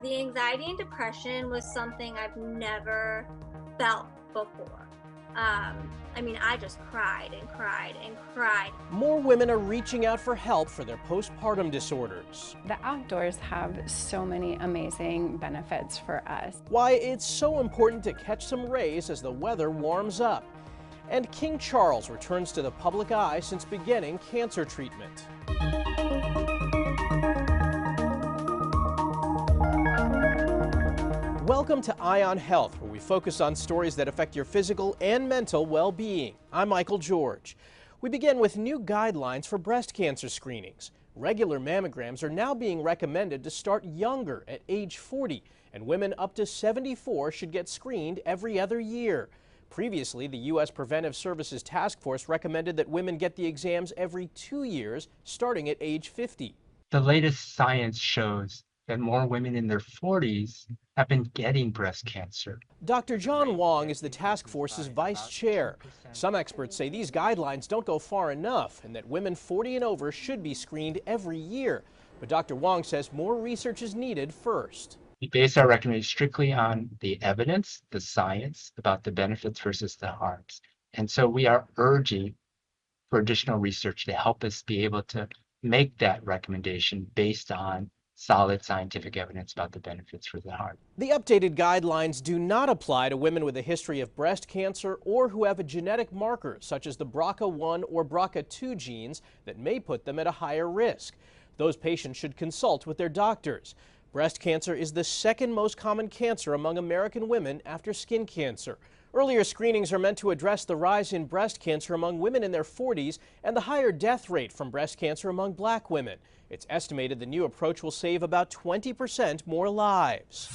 The anxiety and depression was something I've never felt before. I just cried and cried and cried. More women are reaching out for help for their postpartum disorders. The outdoors have so many amazing benefits for us. Why it's so important to catch some rays as the weather warms up. And King Charles returns to the public eye since beginning cancer treatment. Welcome to Eye on Health, where we focus on stories that affect your physical and mental well-being. I'm Michael George. We begin with new guidelines for breast cancer screenings. Regular mammograms are now being recommended to start younger at age 40, and women up to 74 should get screened every other year. Previously, the U.S. Preventive Services Task Force recommended that women get the exams every 2 years, starting at age 50. The latest science shows that more women in their 40s have been getting breast cancer. Dr. John Wong is the task force's vice chair. Some experts say these guidelines don't go far enough and that women 40 and over should be screened every year. But Dr. Wong says more research is needed first. We base our recommendation strictly on the evidence, the science about the benefits versus the harms. And so we are urging for additional research to help us be able to make that recommendation based on solid scientific evidence about the benefits for the heart. The updated guidelines do not apply to women with a history of breast cancer or who have a genetic marker such as the BRCA1 or BRCA2 genes that may put them at a higher risk. Those patients should consult with their doctors. Breast cancer is the second most common cancer among American women after skin cancer. Earlier screenings are meant to address the rise in breast cancer among women in their 40s and the higher death rate from breast cancer among black women. It's estimated the new approach will save about 20% more lives.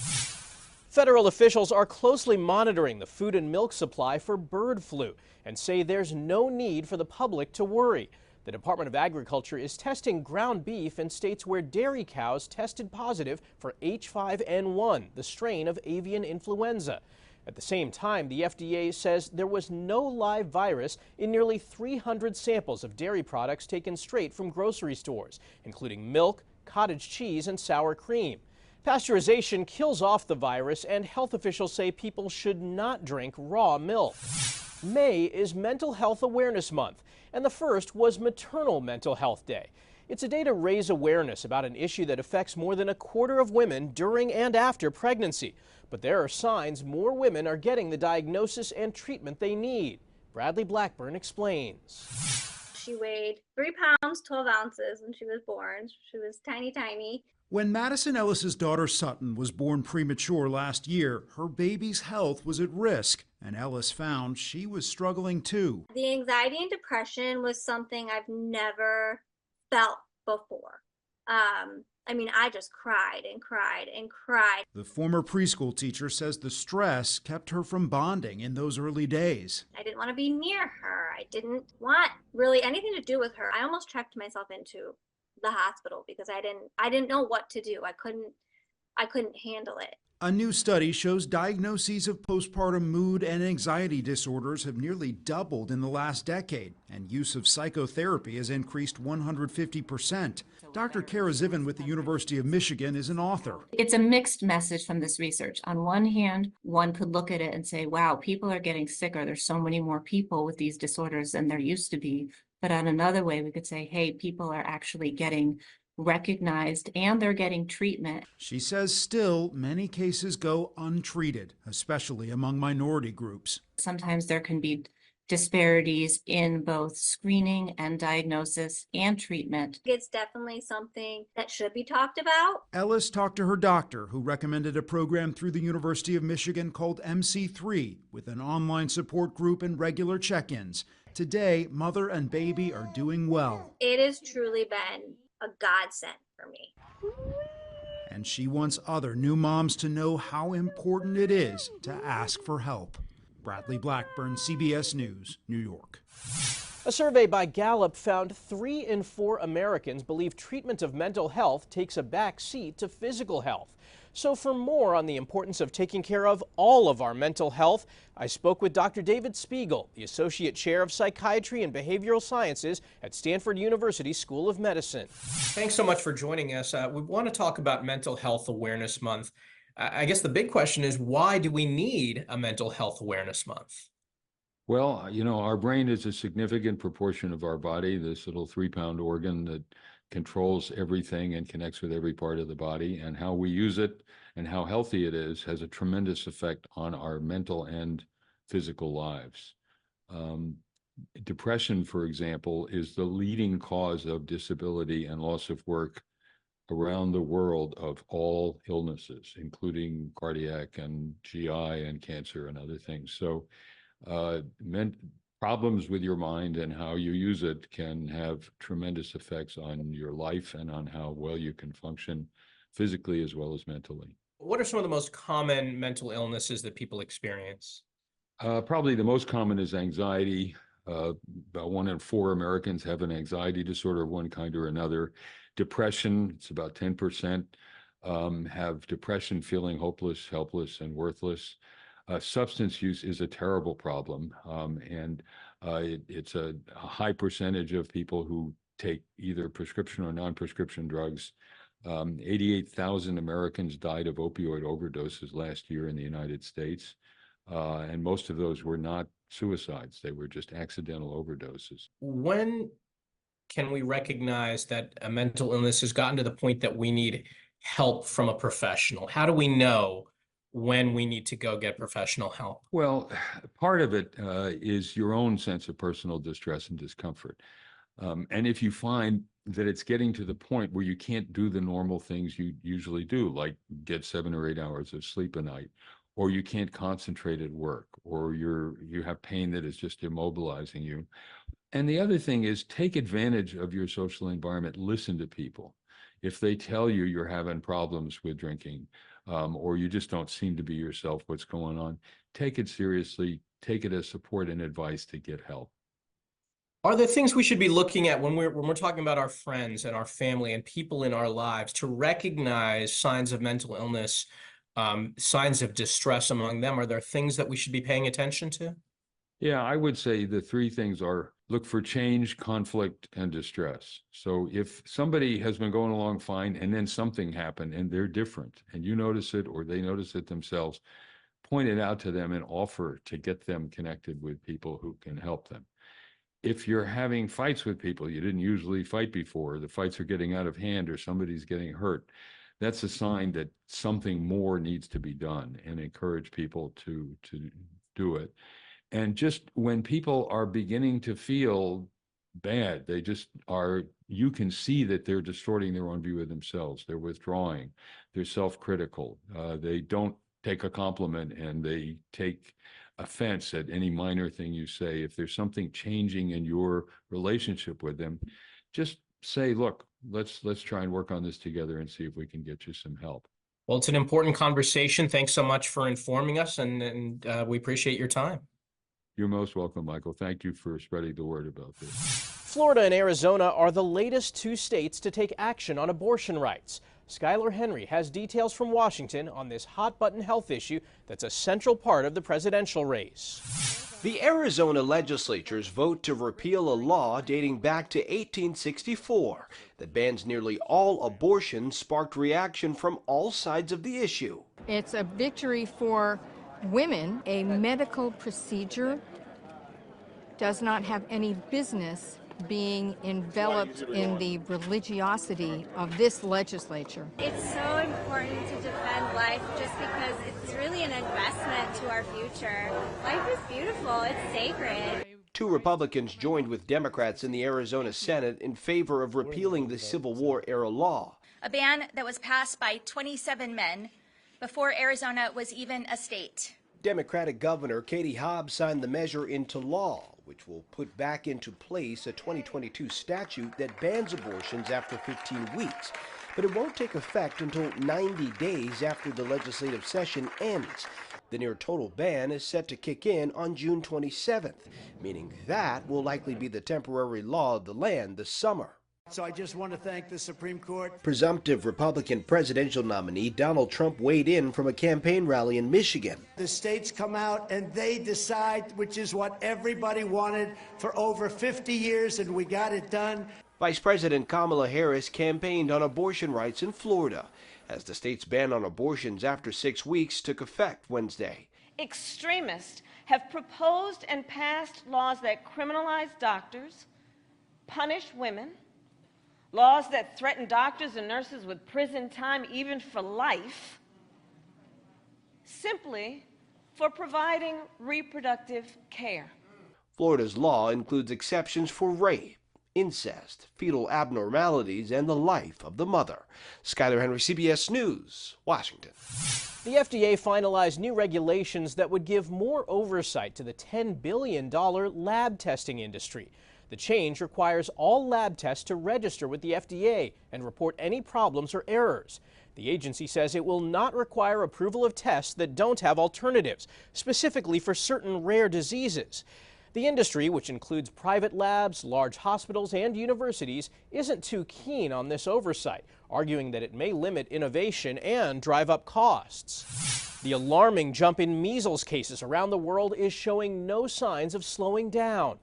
Federal officials are closely monitoring the food and milk supply for bird flu and say there's no need for the public to worry. The Department of Agriculture is testing ground beef in states where dairy cows tested positive for H5N1, the strain of avian influenza. At the same time, the FDA says there was no live virus in nearly 300 samples of dairy products taken straight from grocery stores, including milk, cottage cheese, and sour cream. Pasteurization kills off the virus, and health officials say people should not drink raw milk. May is Mental Health Awareness Month, and the first was Maternal Mental Health Day. It's a day to raise awareness about an issue that affects more than a quarter of women during and after pregnancy. But there are signs more women are getting the diagnosis and treatment they need. Bradley Blackburn explains. She weighed 3 pounds, 12 ounces when she was born. She was tiny, tiny. When Madison Ellis's daughter Sutton was born premature last year, her baby's health was at risk, and Ellis found she was struggling too. The anxiety and depression was something I've never felt before. I just cried and cried and cried. The former preschool teacher says the stress kept her from bonding in those early days. I didn't want to be near her. I didn't want really anything to do with her. I almost checked myself into the hospital because I didn't know what to do. I couldn't handle it. A new study shows diagnoses of postpartum mood and anxiety disorders have nearly doubled in the last decade, and use of psychotherapy has increased 150%. Dr. Kara Zivin with the University of Michigan is an author. It's a mixed message from this research. On one hand, one could look at it and say, wow, people are getting sicker. There's so many more people with these disorders than there used to be. But on another way, we could say, hey, people are actually getting recognized and they're getting treatment. She says still many cases go untreated, especially among minority groups. Sometimes there can be disparities in both screening and diagnosis and treatment. It's definitely something that should be talked about. Ellis talked to her doctor, who recommended a program through the University of Michigan called MC3, with an online support group and regular check-ins. Today, mother and baby are doing well. It has truly been a godsend for me. And she wants other new moms to know how important it is to ask for help. Bradley Blackburn, CBS News, New York. A survey by Gallup found 3 in 4 Americans believe treatment of mental health takes a back seat to physical health. So for more on the importance of taking care of all of our mental health, I spoke with Dr. David Spiegel, the Associate Chair of Psychiatry and Behavioral Sciences at Stanford University School of Medicine. Thanks so much for joining us. We want to talk about Mental Health Awareness Month. I guess the big question is, why do we need a Mental Health Awareness Month? Well, our brain is a significant proportion of our body, this little 3-pound organ that controls everything and connects with every part of the body, and how we use it and how healthy it is has a tremendous effect on our mental and physical lives. Depression, for example, is the leading cause of disability and loss of work around the world of all illnesses, including cardiac and GI and cancer and other things. So problems with your mind and how you use it can have tremendous effects on your life and on how well you can function physically as well as mentally. What are some of the most common mental illnesses that people experience? Probably the most common is anxiety. About 1 in 4 Americans have an anxiety disorder of one kind or another. Depression, it's about 10%, have depression, feeling hopeless, helpless, and worthless. Substance use is a terrible problem, and it's a high percentage of people who take either prescription or non-prescription drugs. 88,000 Americans died of opioid overdoses last year in the United States, and most of those were not suicides. They were just accidental overdoses. When can we recognize that a mental illness has gotten to the point that we need help from a professional? How do we know when we need to go get professional help? Well, part of it is your own sense of personal distress and discomfort. And if you find that it's getting to the point where you can't do the normal things you usually do, like get 7 or 8 hours of sleep a night, or you can't concentrate at work, or you have pain that is just immobilizing you. And the other thing is, take advantage of your social environment. Listen to people. If they tell you you're having problems with drinking, or you just don't seem to be yourself, what's going on, take it seriously, take it as support and advice to get help. Are there things we should be looking at when we're talking about our friends and our family and people in our lives to recognize signs of mental illness, signs of distress among them? Are there things that we should be paying attention to? Yeah, I would say the 3 things are: look for change, conflict, and distress. So if somebody has been going along fine and then something happened and they're different and you notice it or they notice it themselves, point it out to them and offer to get them connected with people who can help them. If you're having fights with people you didn't usually fight before, the fights are getting out of hand or somebody's getting hurt, that's a sign that something more needs to be done, and encourage people to do it. And just when people are beginning to feel bad, they just are, you can see that they're distorting their own view of themselves. They're withdrawing, they're self-critical, they don't take a compliment and they take offense at any minor thing you say. If there's something changing in your relationship with them, just say, look, let's try and work on this together and see if we can get you some help. Well, it's an important conversation. Thanks so much for informing us, and we appreciate your time. You're most welcome, Michael. Thank you for spreading the word about this. Florida and Arizona are the latest 2 states to take action on abortion rights. Skylar Henry has details from Washington on this hot-button health issue that's a central part of the presidential race. The Arizona legislature's vote to repeal a law dating back to 1864 that bans nearly all abortions sparked reaction from all sides of the issue. It's a victory for women. A medical procedure does not have any business being enveloped in the religiosity of this legislature. It's so important to defend life just because it's really an investment to our future. Life is beautiful, it's sacred. 2 Republicans joined with Democrats in the Arizona Senate in favor of repealing the Civil War-era law. A ban that was passed by 27 men before Arizona was even a state. Democratic Governor Katie Hobbs signed the measure into law, which will put back into place a 2022 statute that bans abortions after 15 weeks. But it won't take effect until 90 days after the legislative session ends. The near total ban is set to kick in on June 27th, meaning that will likely be the temporary law of the land this summer. So I just want to thank the Supreme Court. Presumptive Republican presidential nominee Donald Trump weighed in from a campaign rally in Michigan. The states come out and they decide, which is what everybody wanted for over 50 years, and we got it done. Vice President Kamala Harris campaigned on abortion rights in Florida as the state's ban on abortions after 6 weeks took effect Wednesday. Extremists have proposed and passed laws that criminalize doctors, punish women, laws that threaten doctors and nurses with prison time, even for life, simply for providing reproductive care. Florida's law includes exceptions for rape, incest, fetal abnormalities, and the life of the mother. Skyler Henry, CBS News, Washington. The FDA finalized new regulations that would give more oversight to the $10 billion lab testing industry. The change requires all lab tests to register with the FDA and report any problems or errors. The agency says it will not require approval of tests that don't have alternatives, specifically for certain rare diseases. The industry, which includes private labs, large hospitals, and universities, isn't too keen on this oversight, arguing that it may limit innovation and drive up costs. The alarming jump in measles cases around the world is showing no signs of slowing down.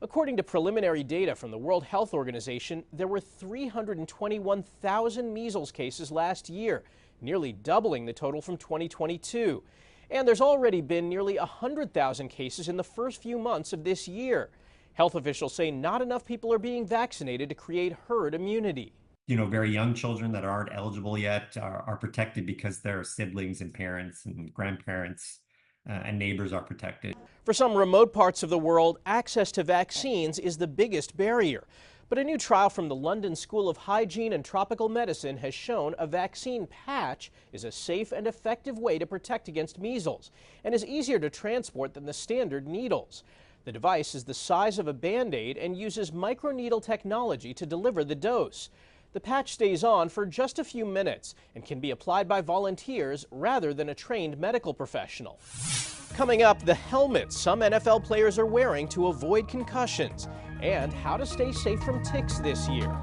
According to preliminary data from the World Health Organization, there were 321,000 measles cases last year, nearly doubling the total from 2022. And there's already been nearly 100,000 cases in the first few months of this year. Health officials say not enough people are being vaccinated to create herd immunity. Very young children that aren't eligible yet are protected because their siblings and parents and grandparents and neighbors are protected. For some remote parts of the world, access to vaccines is the biggest barrier. But a new trial from the London School of Hygiene and Tropical Medicine has shown a vaccine patch is a safe and effective way to protect against measles and is easier to transport than the standard needles. The device is the size of a Band-Aid and uses microneedle technology to deliver the dose. The patch stays on for just a few minutes and can be applied by volunteers rather than a trained medical professional. Coming up, the helmets some NFL players are wearing to avoid concussions and how to stay safe from ticks this year.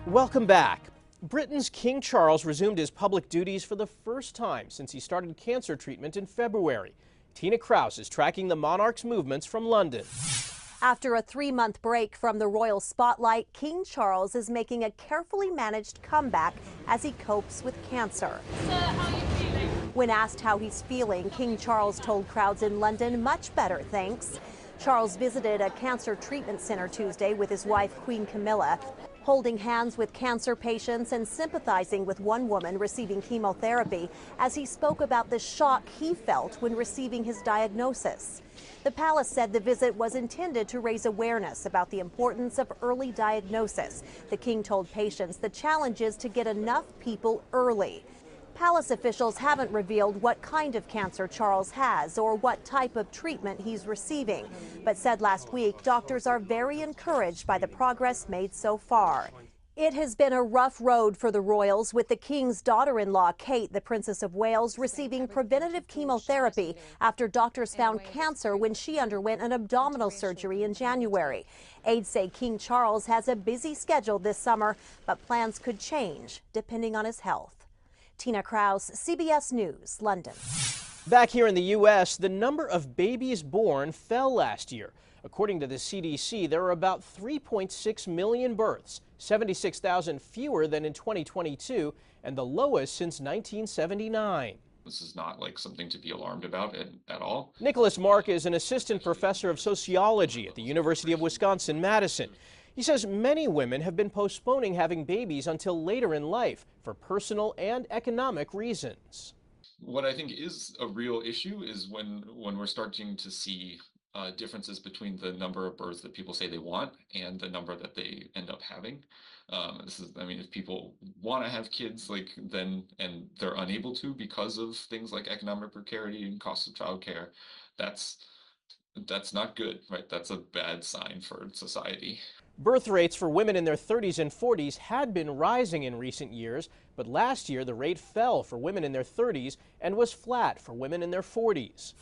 Welcome back. Britain's King Charles resumed his public duties for the first time since he started cancer treatment in February. Tina Krause is tracking the monarch's movements from London. After a 3-month break from the royal spotlight, King Charles is making a carefully managed comeback as he copes with cancer. Sir, how are you feeling? When asked how he's feeling, King Charles told crowds in London, "Much better, thanks." Charles visited a cancer treatment center Tuesday with his wife, Queen Camilla, holding hands with cancer patients and sympathizing with one woman receiving chemotherapy as he spoke about the shock he felt when receiving his diagnosis. The palace said the visit was intended to raise awareness about the importance of early diagnosis. The king told patients the challenge is to get enough people early. Palace officials haven't revealed what kind of cancer Charles has or what type of treatment he's receiving, but said last week doctors are very encouraged by the progress made so far. It has been a rough road for the royals, with the king's daughter-in-law, Kate, the Princess of Wales, receiving preventative chemotherapy after doctors found cancer when she underwent an abdominal surgery in January. Aides say King Charles has a busy schedule this summer, but plans could change depending on his health. Tina Krause, CBS News, London. Back here in the U.S., the number of babies born fell last year. According to the CDC, there were about 3.6 million births, 76,000 fewer than in 2022, and the lowest since 1979. This is not like something to be alarmed about at all. Nicholas Mark is an assistant professor of sociology at the University of Wisconsin-Madison. He says many women have been postponing having babies until later in life for personal and economic reasons. What I think is a real issue is when we're starting to see differences between the number of births that people say they want and the number that they end up having. I mean, if people want to have kids, and they're unable to because of things like economic precarity and cost of childcare, that's not good, right? That's a bad sign for society. Birth rates for women in their 30s and 40s had been rising in recent years, but last year the rate fell for women in their 30s and was flat for women in their 40s.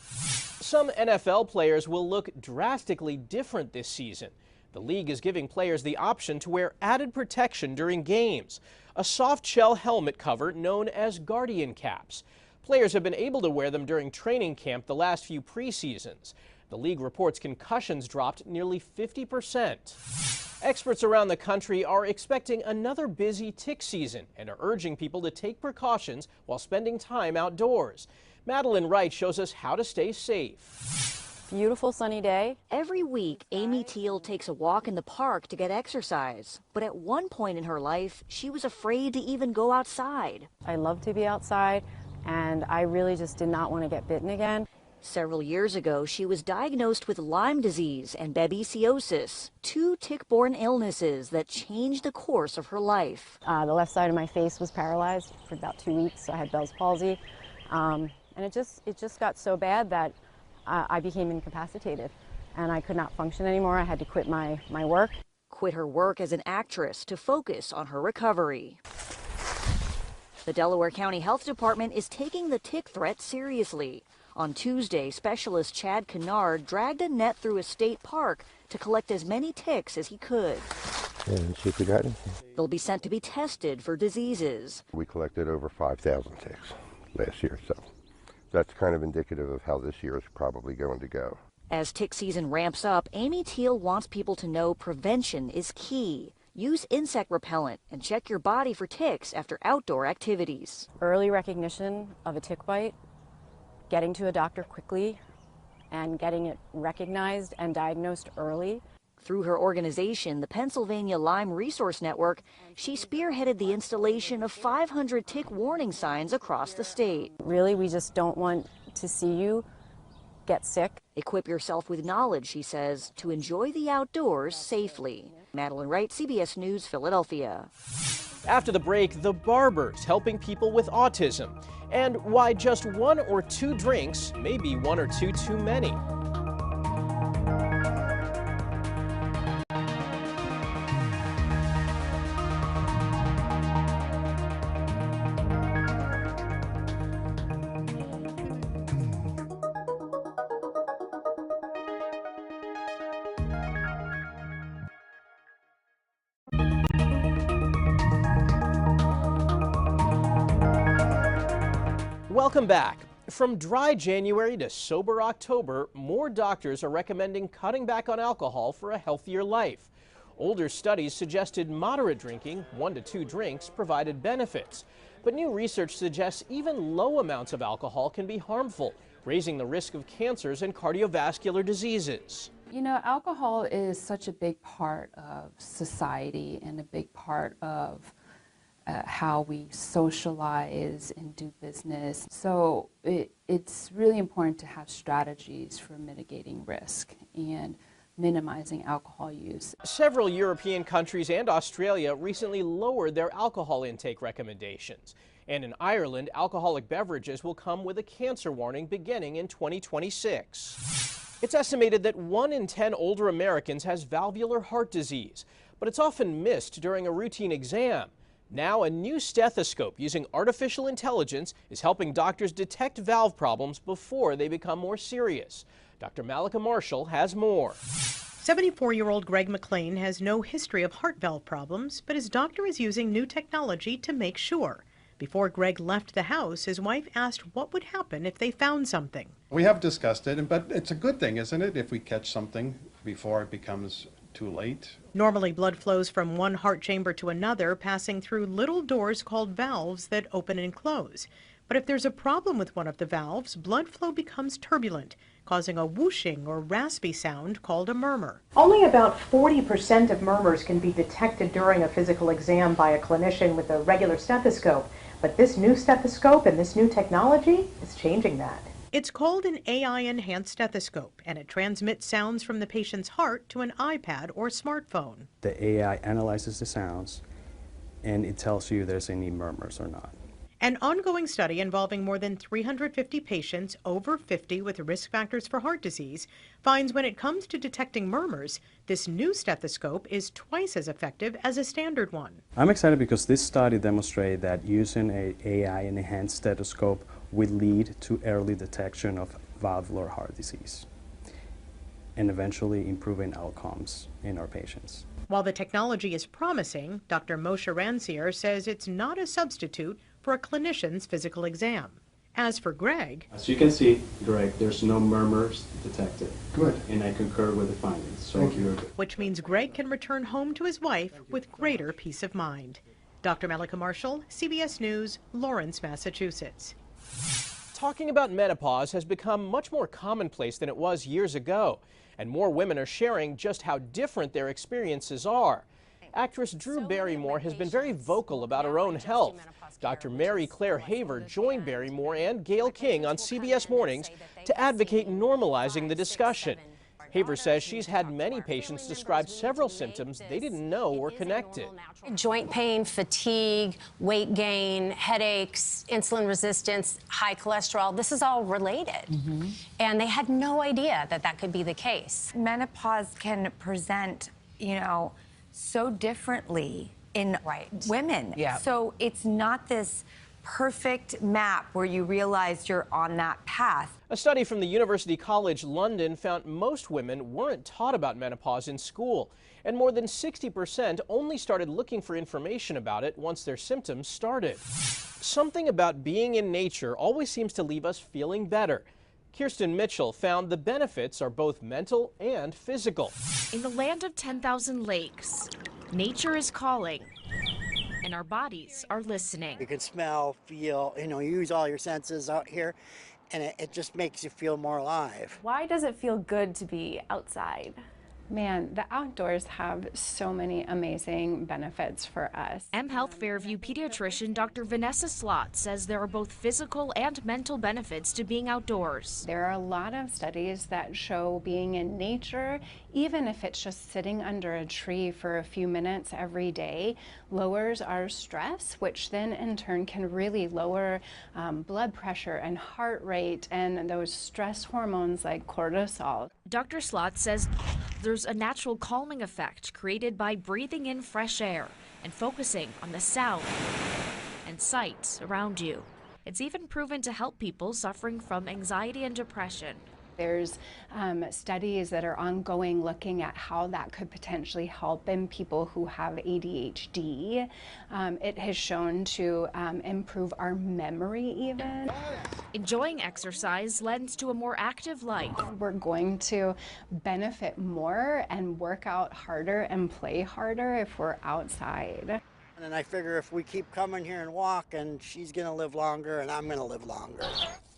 Some NFL players will look drastically different this season. The league is giving players the option to wear added protection during games, a soft shell helmet cover known as Guardian caps. Players have been able to wear them during training camp the last few preseasons. The league reports concussions dropped nearly 50%. Experts around the country are expecting another busy tick season and are urging people to take precautions while spending time outdoors. Madeline Wright shows us how to stay safe. Beautiful sunny day. Every week, Amy Teal takes a walk in the park to get exercise. But at one point in her life, she was afraid to even go outside. I love to be outside, and I really just did not want to get bitten again. Several years ago, she was diagnosed with Lyme disease and babesiosis, two tick-borne illnesses that changed the course of her life. The left side of my face was paralyzed for about 2 weeks. So I had Bell's palsy, and it just got so bad that I became incapacitated, and I could not function anymore. I had to quit my work. Quit her work as an actress to focus on her recovery. The Delaware County Health Department is taking the tick threat seriously. On Tuesday, specialist Chad Kennard dragged a net through a state park to collect as many ticks as he could. And see if we got anything. They'll be sent to be tested for diseases. We collected over 5,000 ticks last year, so that's kind of indicative of how this year is probably going to go. As tick season ramps up, Amy Teal wants people to know prevention is key. Use insect repellent and check your body for ticks after outdoor activities. Early recognition of a tick bite, getting to a doctor quickly, and getting it recognized and diagnosed early. Through her organization, the Pennsylvania Lyme Resource Network, she spearheaded the installation of 500 tick warning signs across the state. Really, we just don't want to see you get sick. Equip yourself with knowledge, she says, to enjoy the outdoors safely. Madeline Wright, CBS News, Philadelphia. After the break, the barbers helping people with autism, and why just 1 or 2 drinks may be 1 or 2 too many. Welcome back. From dry January to sober October, more doctors are recommending cutting back on alcohol for a healthier life. Older studies suggested moderate drinking, 1 to 2 drinks, provided benefits. But new research suggests even low amounts of alcohol can be harmful, raising the risk of cancers and cardiovascular diseases. You know, alcohol is such a big part of society and a big part of how we socialize and do business. So it's really important to have strategies for mitigating risk and minimizing alcohol use. Several European countries and Australia recently lowered their alcohol intake recommendations. And in Ireland, alcoholic beverages will come with a cancer warning beginning in 2026. It's estimated that 1 in 10 older Americans has valvular heart disease, but it's often missed during a routine exam. Now, a new stethoscope using artificial intelligence is helping doctors detect valve problems before they become more serious. Dr. Malika Marshall has more. 74-year-old Greg McLean has no history of heart valve problems, but his doctor is using new technology to make sure. Before Greg left the house, his wife asked what would happen if they found something. We have discussed it, but it's a good thing, isn't it, if we catch something before it becomes too late? Normally, blood flows from one heart chamber to another, passing through little doors called valves that open and close. But if there's a problem with one of the valves, blood flow becomes turbulent, causing a whooshing or raspy sound called a murmur. Only about 40% of murmurs can be detected during a physical exam by a clinician with a regular stethoscope. But this new stethoscope and this new technology is changing that. It's called an AI-enhanced stethoscope, and it transmits sounds from the patient's heart to an iPad or smartphone. The AI analyzes the sounds, and it tells you if there's any murmurs or not. An ongoing study involving more than 350 patients over 50 with risk factors for heart disease finds when it comes to detecting murmurs, this new stethoscope is twice as effective as a standard one. I'm excited because this study demonstrated that using an AI-enhanced stethoscope will lead to early detection of valvular heart disease and eventually improving outcomes in our patients. While the technology is promising, Dr. Moshe Rancier says it's not a substitute for a clinician's physical exam. As for Greg, as you can see, Greg, there's no murmurs detected. Good. And I concur with the findings. So you're good. which means Greg can return home to his wife with greater peace of mind. Dr. Melika Marshall, CBS News, Lawrence, Massachusetts. Talking about menopause has become much more commonplace than it was years ago, and more women are sharing just how different their experiences are. Actress Drew Barrymore has been very vocal about her own health. Dr. Mary Claire Haver joined Barrymore and Gayle King on CBS Mornings to advocate normalizing the discussion. Haver says she's had many patients describe several symptoms they didn't know were connected. Joint pain, fatigue, weight gain, headaches, insulin resistance, high cholesterol, this is all related. And they had no idea that that could be the case. Menopause can present, so differently in women. Yeah. So it's not this perfect map where you realize you're on that path. A study from the University College London found most women weren't taught about menopause in school, and more than 60% only started looking for information about it once their symptoms started. Something about being in nature always seems to leave us feeling better. Kirsten Mitchell found the benefits are both mental and physical. In the land of 10,000 lakes, nature is calling, and our bodies are listening. You can smell, feel, use all your senses out here, and it just makes you feel more alive. Why does it feel good to be outside? Man, the outdoors have so many amazing benefits for us. mHealth Fairview pediatrician Dr. Vanessa Slott says there are both physical and mental benefits to being outdoors. There are a lot of studies that show being in nature, even if it's just sitting under a tree for a few minutes every day, lowers our stress, which then in turn can really lower blood pressure and heart rate and those stress hormones like cortisol. Dr. Slott says there's a natural calming effect created by breathing in fresh air and focusing on the sound and sights around you. It's even proven to help people suffering from anxiety and depression. There's studies that are ongoing looking at how that could potentially help in people who have ADHD. It has shown to improve our memory even. Enjoying exercise lends to a more active life. We're going to benefit more and work out harder and play harder if we're outside. And I figure if we keep coming here and walk, and she's going to live longer and I'm going to live longer.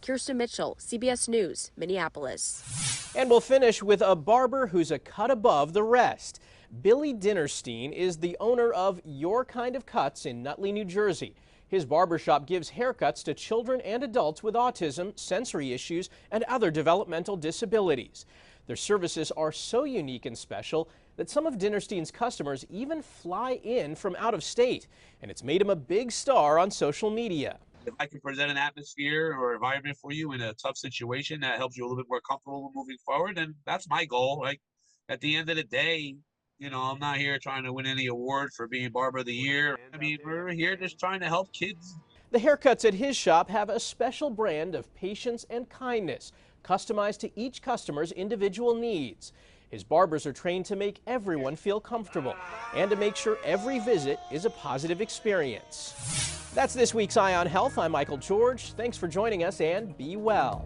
Kirsten Mitchell, CBS News, Minneapolis. And we'll finish with a barber who's a cut above the rest. Billy Dinnerstein is the owner of Your Kind of Cuts in Nutley, New Jersey. His barbershop gives haircuts to children and adults with autism, sensory issues, and other developmental disabilities. Their services are so unique and special that some of Dinnerstein's customers even fly in from out of state, and it's made him a big star on social media. If I can present an atmosphere or environment for you in a tough situation that helps you a little bit more comfortable moving forward, and that's my goal. Like at the end of the day, I'm not here trying to win any award for being Barber of the Year. I mean, we're here just trying to help kids. The haircuts at his shop have a special brand of patience and kindness, customized to each customer's individual needs. His barbers are trained to make everyone feel comfortable and to make sure every visit is a positive experience. That's this week's Eye on Health. I'm Michael George. Thanks for joining us and be well.